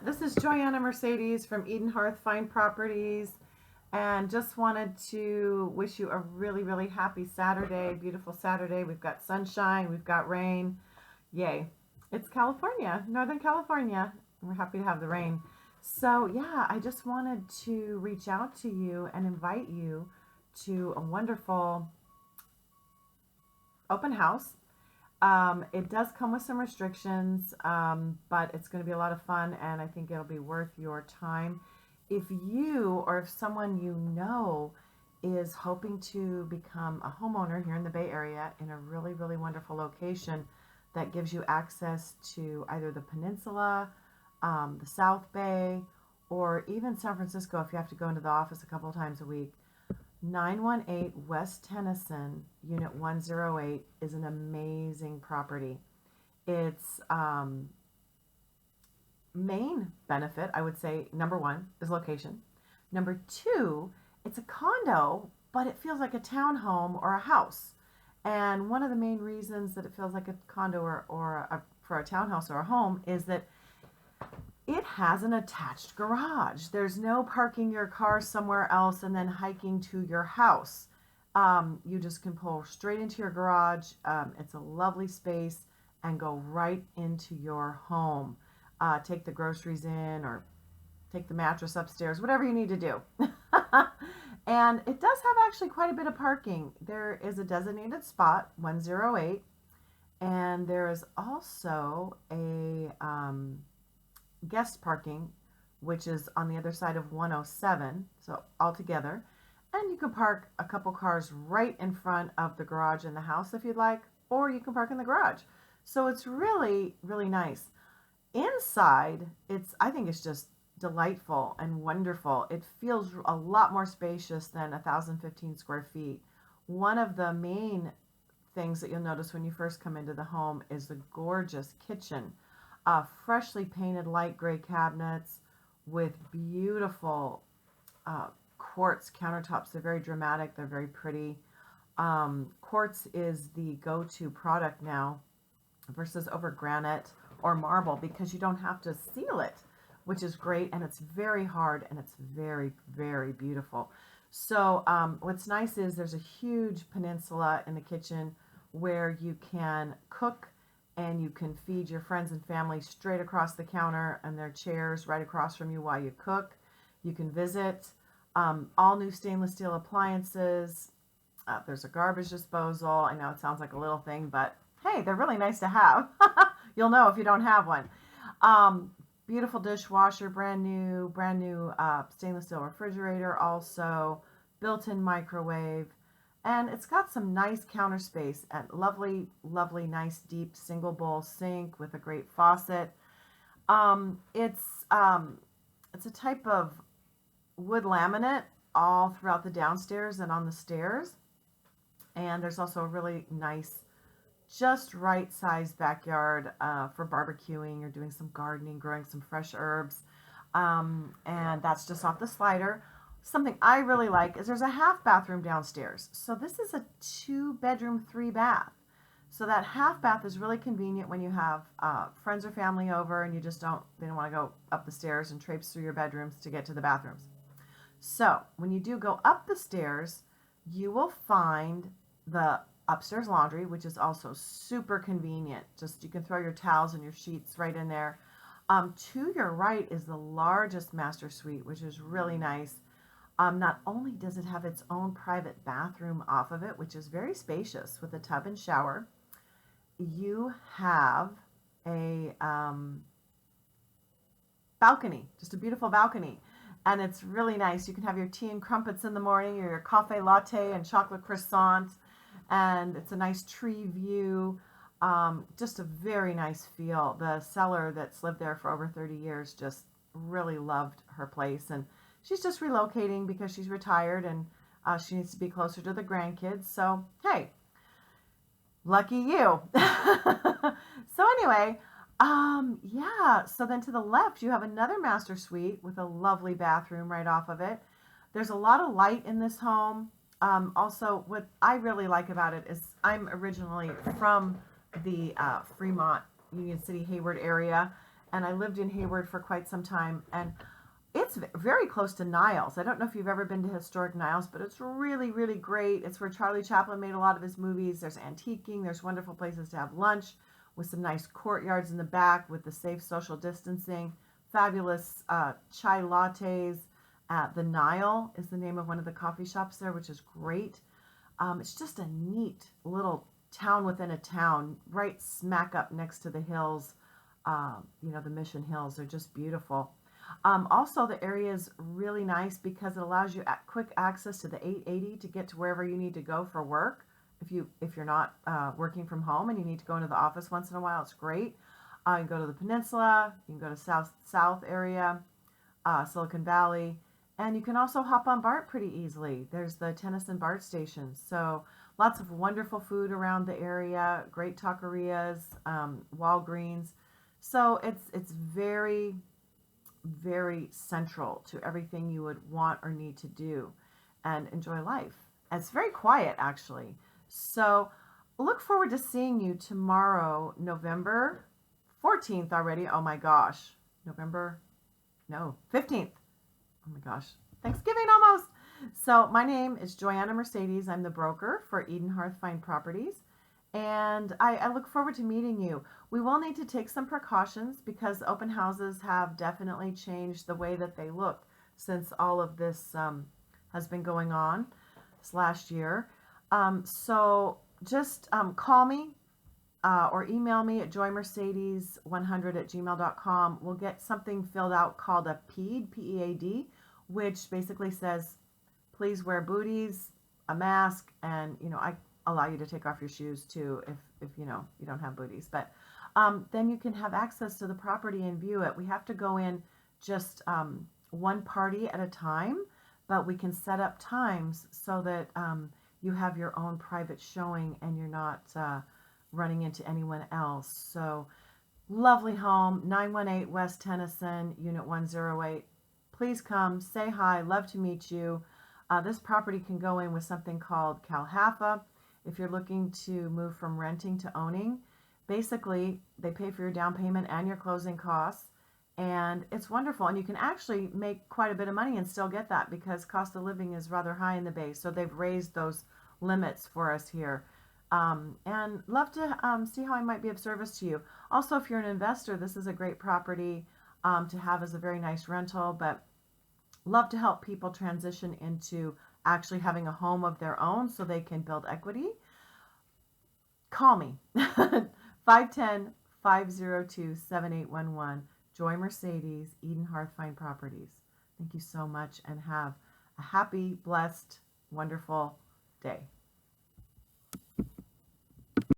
This is Joyanna Mercedes from Eden Hearth Fine Properties, and just wanted to wish you a really, really happy Saturday, beautiful Saturday. We've got sunshine, we've got rain. Yay. It's California, Northern California. We're happy to have the rain. So, yeah, I just wanted to reach out to you and invite you to a wonderful open house. It does come with some restrictions, but it's going to be a lot of fun, and I think it'll be worth your time. If you or if someone you know is hoping to become a homeowner here in the Bay Area in a really, really wonderful location that gives you access to either the peninsula, the South Bay, or even San Francisco if you have to go into the office a couple of times a week, 918 West Tennyson, Unit 108 is an amazing property. Its main benefit, I would say, number one, is location. Number two, it's a condo, but it feels like a townhome or a house. And one of the main reasons that it feels like a condo for a townhouse or a home is that it has an attached garage. There's no parking your car somewhere else and then hiking to your house. You just can pull straight into your garage. It's a lovely space and go right into your home. Take the groceries in or take the mattress upstairs, whatever you need to do. And it does have actually quite a bit of parking. There is a designated spot, 108, and there is also a guest parking, which is on the other side of 107, so all together. And you can park a couple cars right in front of the garage in the house if you'd like, or you can park in the garage. So it's really, really nice. Inside, I think it's just delightful and wonderful. It feels a lot more spacious than 1,015 square feet. One of the main things that you'll notice when you first come into the home is the gorgeous kitchen. Freshly painted light gray cabinets with beautiful quartz countertops. They're very dramatic. They're very pretty. Quartz is the go-to product now versus over granite or marble because you don't have to seal it, which is great, and it's very hard and it's very, very beautiful. So what's nice is there's a huge peninsula in the kitchen where you can cook and you can feed your friends and family straight across the counter, and there are chairs right across from you while you cook. You can visit. All new stainless steel appliances. There's a garbage disposal. I know it sounds like a little thing, but hey, they're really nice to have. You'll know if you don't have one. Beautiful dishwasher, brand new stainless steel refrigerator, also built-in microwave. And it's got some nice counter space and lovely, lovely, nice, deep single bowl sink with a great faucet. It's a type of wood laminate all throughout the downstairs and on the stairs. And there's also a really nice, just right sized backyard for barbecuing or doing some gardening, growing some fresh herbs. And that's just off the slider. Something I really like is there's a half bathroom downstairs. So this is a 2-bedroom, 3-bath. So that half bath is really convenient when you have friends or family over and they don't want to go up the stairs and traipse through your bedrooms to get to the bathrooms. So when you do go up the stairs, you will find the upstairs laundry, which is also super convenient. Just you can throw your towels and your sheets right in there. To your right is the largest master suite, which is really nice. Not only does it have its own private bathroom off of it, which is very spacious with a tub and shower, you have a balcony, just a beautiful balcony. And it's really nice. You can have your tea and crumpets in the morning or your cafe latte and chocolate croissant. And it's a nice tree view. Just a very nice feel. The seller that's lived there for over 30 years just really loved her place. And she's just relocating because she's retired and she needs to be closer to the grandkids. So, hey, lucky you. So anyway, yeah, so then to the left, you have another master suite with a lovely bathroom right off of it. There's a lot of light in this home. Also, what I really like about it is I'm originally from the Fremont, Union City, Hayward area, and I lived in Hayward for quite some time, and it's very close to Niles. I don't know if you've ever been to historic Niles, but it's really, really great. It's where Charlie Chaplin made a lot of his movies. There's antiquing. There's wonderful places to have lunch with some nice courtyards in the back with the safe social distancing. Fabulous chai lattes. The Nile is the name of one of the coffee shops there, which is great. It's just a neat little town within a town, right smack up next to the hills. The Mission Hills are just beautiful. Also, the area is really nice because it allows you quick access to the 880 to get to wherever you need to go for work. If you're not working from home and you need to go into the office once in a while, it's great. You can go to the peninsula, you can go to south area, Silicon Valley, and you can also hop on BART pretty easily. There's the Tennyson BART station, so lots of wonderful food around the area, great taquerias, Walgreens. So it's very, very central to everything you would want or need to do and enjoy life. And it's very quiet, actually. So look forward to seeing you tomorrow, November 14th already. Oh my gosh. 15th. Oh my gosh. Thanksgiving almost. So my name is Joanna Mercedes. I'm the broker for Eden Hearth Fine Properties. And I look forward to meeting you. We will need to take some precautions because open houses have definitely changed the way that they look since all of this has been going on this last year. So just call me or email me at joymercedes100@gmail.com. We'll get something filled out called a PEAD, P-E-A-D, which basically says, please wear booties, a mask, and, I allow you to take off your shoes too if you don't have booties. But then you can have access to the property and view it. We have to go in just one party at a time, but we can set up times so that you have your own private showing and you're not running into anyone else. So lovely home, 918 West Tennyson, Unit 108. Please come, say hi, love to meet you. This property can go in with something called CalHAFA. If you're looking to move from renting to owning, basically they pay for your down payment and your closing costs, and it's wonderful. And you can actually make quite a bit of money and still get that because cost of living is rather high in the Bay, so they've raised those limits for us here. And love to see how I might be of service to you. Also, if you're an investor, this is a great property to have as a very nice rental, but love to help people transition into actually having a home of their own so they can build equity. Call me, 510-502-7811, Joy Mercedes, Eden Hearth Fine Properties. Thank you so much and have a happy, blessed, wonderful day.